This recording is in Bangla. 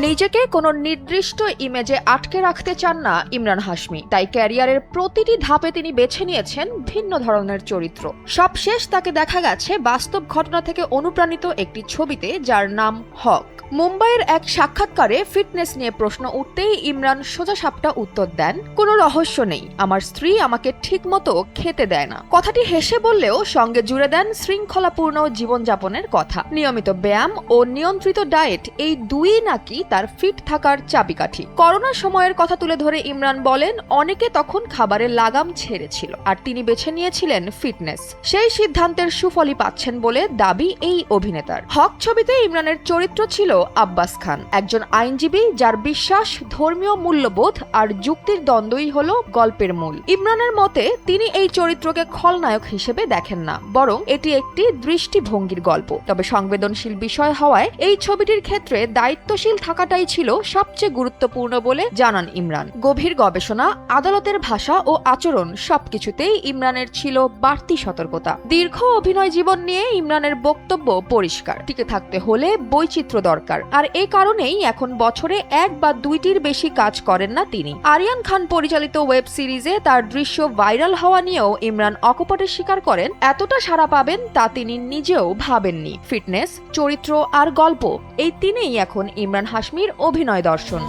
নিজেকে কোনো নির্দিষ্ট ইমেজে আটকে রাখতে চান না ইমরান হাশমি, তাই ক্যারিয়ারের প্রতিটি ধাপে তিনি বেছে নিয়েছেন ভিন্ন ধরনের চরিত্র। সবশেষ তাকে দেখা গেছে বাস্তব ঘটনা থেকে অনুপ্রাণিত একটি ছবিতে, যার নাম হক। মুম্বাইয়ের এক সাক্ষাৎকারে ফিটনেস নিয়ে প্রশ্ন উঠতেই ইমরান সোজাসাপটা উত্তর দেন, কোনো রহস্য নেই, আমার স্ত্রী আমাকে ঠিকমতো খেতে দেয় না। কথাটি হেসে বললেও সঙ্গে জুড়ে দেন শৃঙ্খলাপূর্ণ জীবনযাপনের কথা। নিয়মিত ব্যায়াম ও নিয়ন্ত্রিত ডায়েট, এই দুই নাকি তার ফিট থাকার চাবিকাঠি। করোনার সময়ের কথা তুলে ধরে ইমরান বলেন, অনেকে তখন খাবারের লাগাম ছেড়েছিল আর তিনি বেছে নিয়েছিলেন ফিটনেস। সেই সিদ্ধান্তের সুফলই পাচ্ছেন বলে দাবি এই অভিনেতার। হক ছবিতে ইমরানের চরিত্র ছিল আব্বাস খান, একজন আইনজীবী যার বিশ্বাস, ধর্মীয় মূল্যবোধ আর যুক্তির দ্বন্দ্বই হলো গল্পের মূল। ইমরানের মতে তিনি এই চরিত্রকে খলনায়ক হিসেবে দেখেন না, বরং এটি একটি দৃষ্টিভঙ্গির গল্প। তবে সংবেদনশীল বিষয় হওয়ায় এই ছবিটির ক্ষেত্রে দায়িত্বশীল থাকাটাই ছিল সবচেয়ে গুরুত্বপূর্ণ বলে জানান ইমরান। গভীর গবেষণা, আদালতের ভাষা ও আচরণ সবকিছুতেই ইমরানের ছিল বাড়তি সতর্কতা। দীর্ঘ অভিনয় জীবন নিয়ে ইমরানের বক্তব্য পরিষ্কার, টিকে থাকতে হলে বৈচিত্র্য দরকার, আর এ কারণেই এখন বছরে এক বা দুইটির বেশি কাজ করেন না তিনি। আরিয়ান খান পরিচালিত ওয়েব সিরিজে তার দৃশ্য ভাইরাল হওয়া নিয়েও ইমরান অকপটে স্বীকার করেন, এতটা সাড়া পাবেন তা তিনি নিজেও ভাবেননি। ফিটনেস, চরিত্র আর গল্প, এই তিনেই এখন ইমরান হাশমির অভিনয় দর্শন।